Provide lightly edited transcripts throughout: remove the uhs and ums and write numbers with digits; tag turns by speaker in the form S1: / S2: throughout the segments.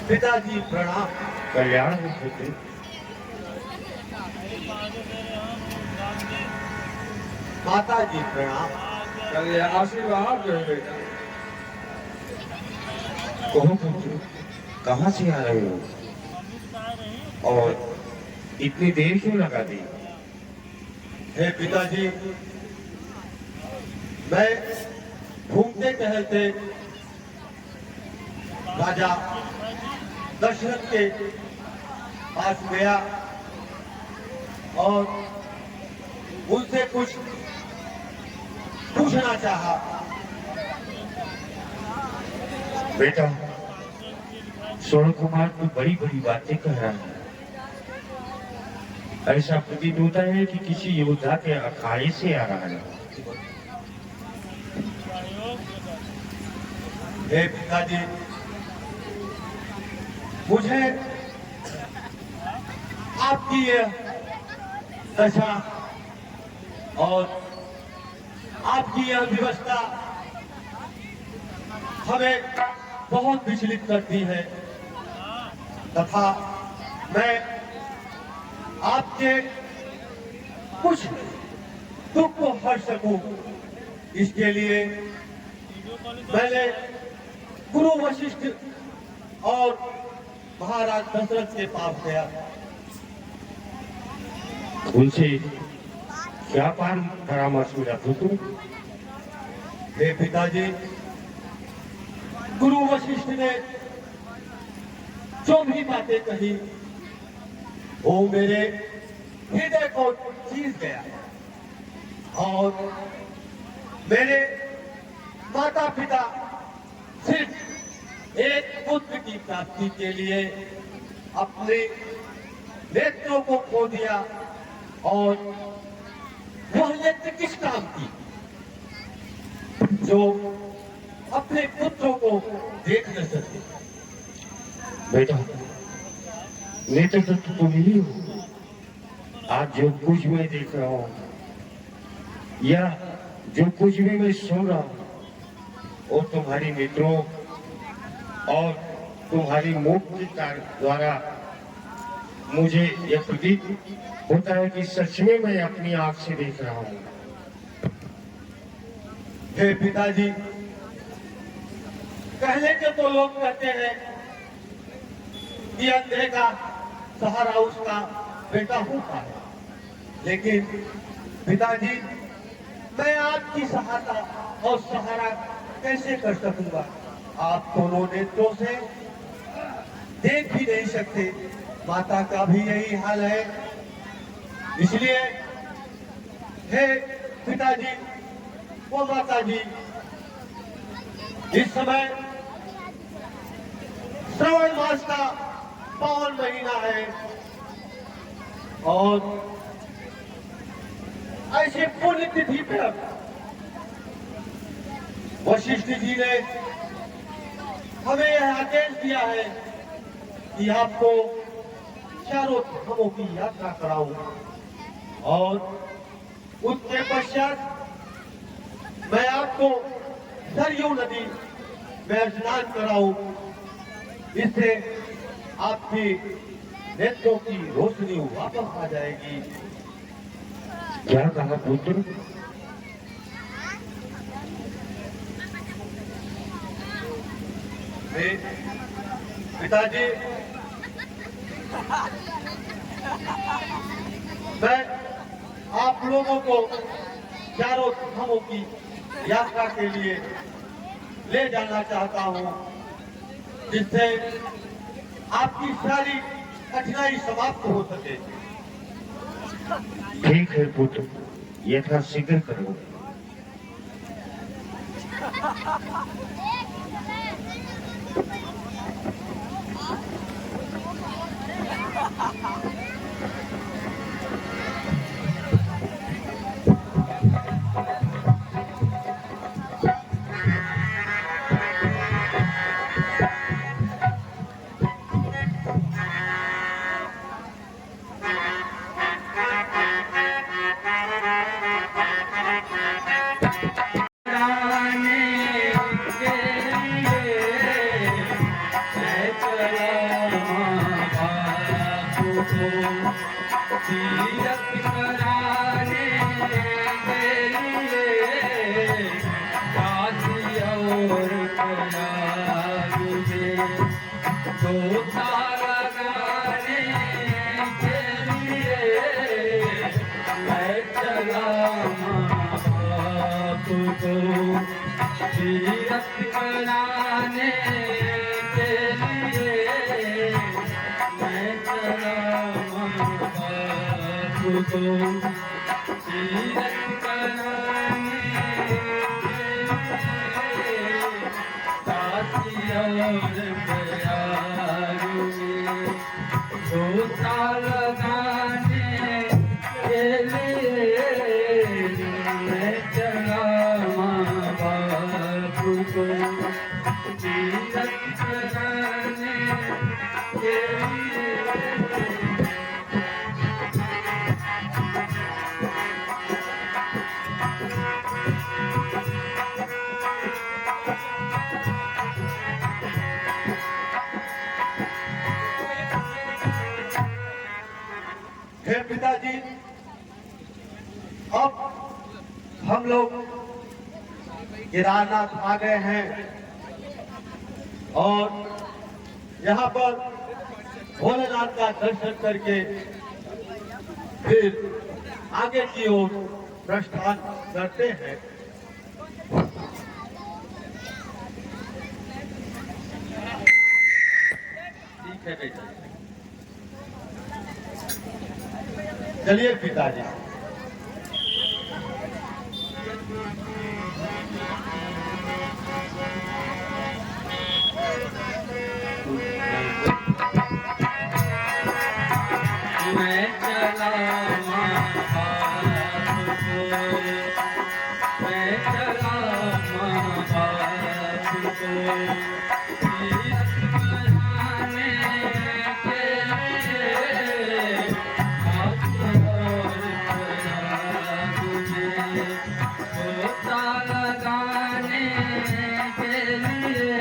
S1: पिताजी प्रणाम।
S2: कल्याण हो पुत्र।
S1: माताजी प्रणाम।
S3: कल्याण आशीर्वाद दे बेटा।
S2: कहो पुत्र, कहाँ से आ रहे हो और इतनी देर क्यों लगा दी?
S1: हे पिताजी, मैं घूमते टहलते राजा दशरथ के पास गया और उनसे कुछ पूछना चाहा।
S2: बेटा, स्वर्ण कुमार तो बड़ी बड़ी बातें कह रहा है। ऐसा प्रतीत होता है कि किसी योद्धा के अखाड़े से आ रहा है।
S1: हे पिताजी, मुझे आपकी यह दशा और आपकी यह व्यवस्था हमें बहुत विचलित करती है तथा मैं आपके कुछ दुख को हर सकूं, इसके लिए मैंने गुरु वशिष्ठ और महाराज दशरथ के पास गया।
S2: उनसे क्या परामर्श मिला पुत्र?
S1: हे पिताजी, गुरु वशिष्ठ ने जो भी बातें कही वो मेरे हृदय को चीर गया और मेरे माता पिता सिर्फ एक पुत्र की प्राप्ति के लिए अपने नेत्रों को खो दिया और वह नेत्र किस काम की जो अपने पुत्रों को देख न सके।
S2: बेटा, नेत्र तो तुम ही हो। आज जो कुछ मैं देख रहा हूँ या जो कुछ भी मैं सुन रहा हूँ वो तुम्हारी नेत्रों और तुम्हारी मुख के द्वारा मुझे यह प्रतीत होता है कि सच में मैं अपनी आंख से देख रहा हूँ।
S1: हे पिताजी, पहले के तो लोग कहते हैं कि अंधे का सहारा उसका बेटा होता है, लेकिन पिताजी मैं आपकी सहायता और सहारा कैसे कर सकूंगा? आप दोनों नेत्रों से देख भी नहीं सकते, माता का भी यही हाल है। इसलिए हे पिताजी वो माता जी, इस समय श्रावण मास का पावन महीना है और ऐसे पुण्य तिथि पर वशिष्ठ जी ने हमें यह आदेश दिया है कि आपको चारों धामों की यात्रा कराऊं और उसके पश्चात मैं आपको सरयू नदी में स्नान कराऊं, इससे आपकी नेत्रों की रोशनी वापस आ जाएगी।
S2: क्या कहा पुत्र?
S1: पिताजी, मैं आप लोगों को चारों धामों की यात्रा के लिए ले जाना चाहता हूं, जिससे आपकी सारी कठिनाई समाप्त हो सके।
S2: ठीक है पुत्र, यथा शीघ्र करो।
S3: राने तीरथ कराने के लिए काशी और प्रयाग में गोता लगाने के लिए मैं चला बाप को तीरथ कराने के लिए मैं चला बाप को तीरथ कराने के लिए काशी और प्रयाग में गोता लगाने के लिए मैं चला बाप को तीरथ कराने के लिए।
S1: हे पिताजी, अब हम लोग केदारनाथ आ गए हैं और यहाँ पर भोलेनाथ का दर्शन करके फिर आगे की ओर प्रस्थान करते हैं।
S3: ठीक है बेटा।
S1: चलिए पिताजी।
S3: मैं चला बाप को, मैं चला बाप को तीरथ कराने के लिए काशी और प्रयाग में गोता लगाने के लिए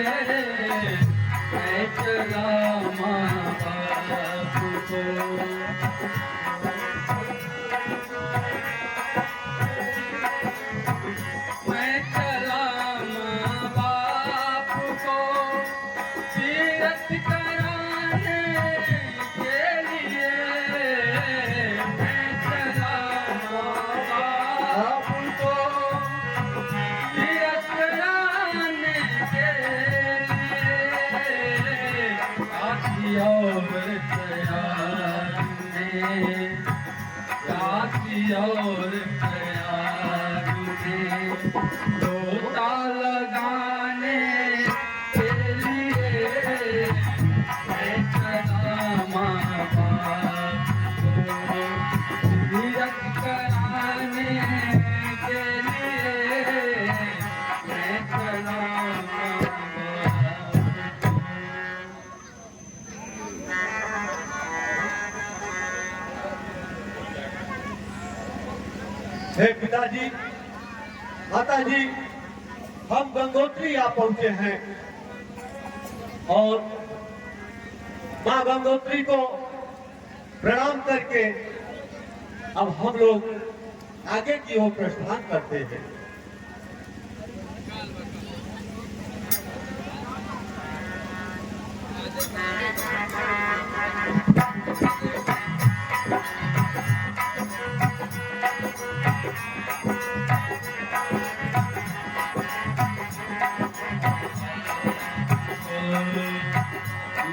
S3: मैं चला बाप को। मैं चला बाप को तीरथ कराने के लिए। मैं चला बाप को तीरथ कराने के लिए काशी और प्रयाग में काशी और प्रयाग में गोता लगाने के लिए मैं चला बाप को तीरथ कराने के लिए मैं चला बाप को।
S1: हे पिताजी, माताजी, हम गंगोत्री आ पहुंचे हैं और मां गंगोत्री को प्रणाम करके अब हम लोग आगे की ओर प्रस्थान करते हैं।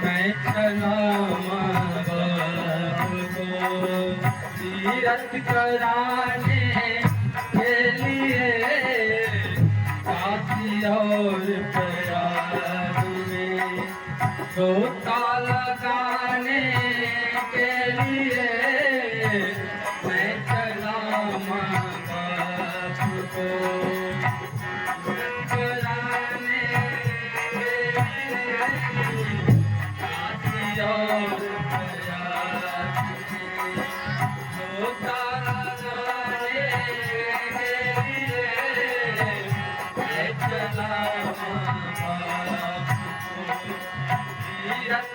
S3: मैं चला बाप को तीरथ कराने के लिए काशी और प्रयाग में गोता लगाने के लिए मैं चला बाप को कराने के लिए काशी और प्रयाग में गोता लगाने के लिए मैं चला बाप को तीरथ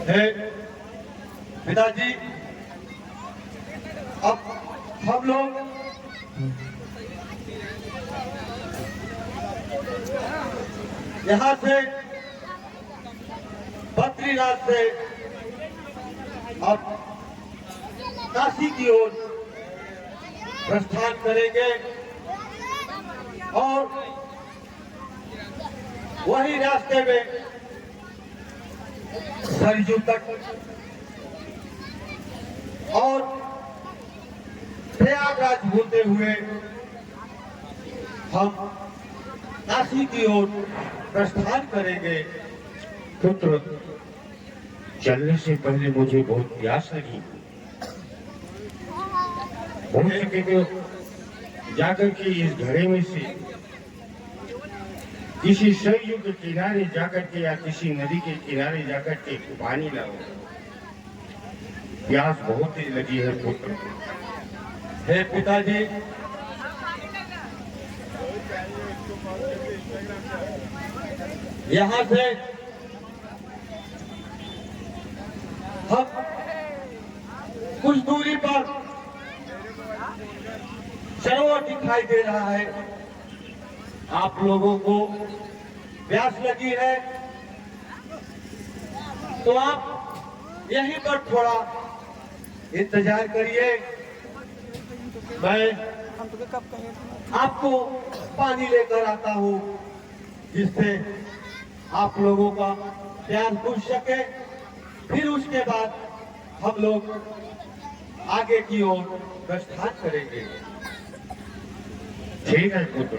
S1: है पिताजी, अब हम लोग यहाँ से बद्रीनाथ से अब काशी की ओर प्रस्थान करेंगे और वही रास्ते में सरयू तक और प्रयागराज होते हुए हम काशी की ओर प्रस्थान करेंगे।
S2: पुत्र, चलने से पहले मुझे बहुत प्यास लगी। हो सके तो जाकर के इस घड़े में से किसी सरयू के किनारे जाकर के या किसी नदी के किनारे जाकर के पानी लाओ। प्यास बहुत ही लगी है पुत्र।
S1: हे पिताजी, यहाँ से हम कुछ दूरी पर सरोवर दिखाई दे रहा है। आप लोगों को प्यास लगी है तो आप यहीं पर थोड़ा इंतजार करिए, मैं आपको पानी लेकर आता हूँ जिससे आप लोगों का प्यास बुझ सके। फिर उसके बाद हम लोग आगे की ओर प्रस्थान करेंगे।
S2: ठीक है पुत्र।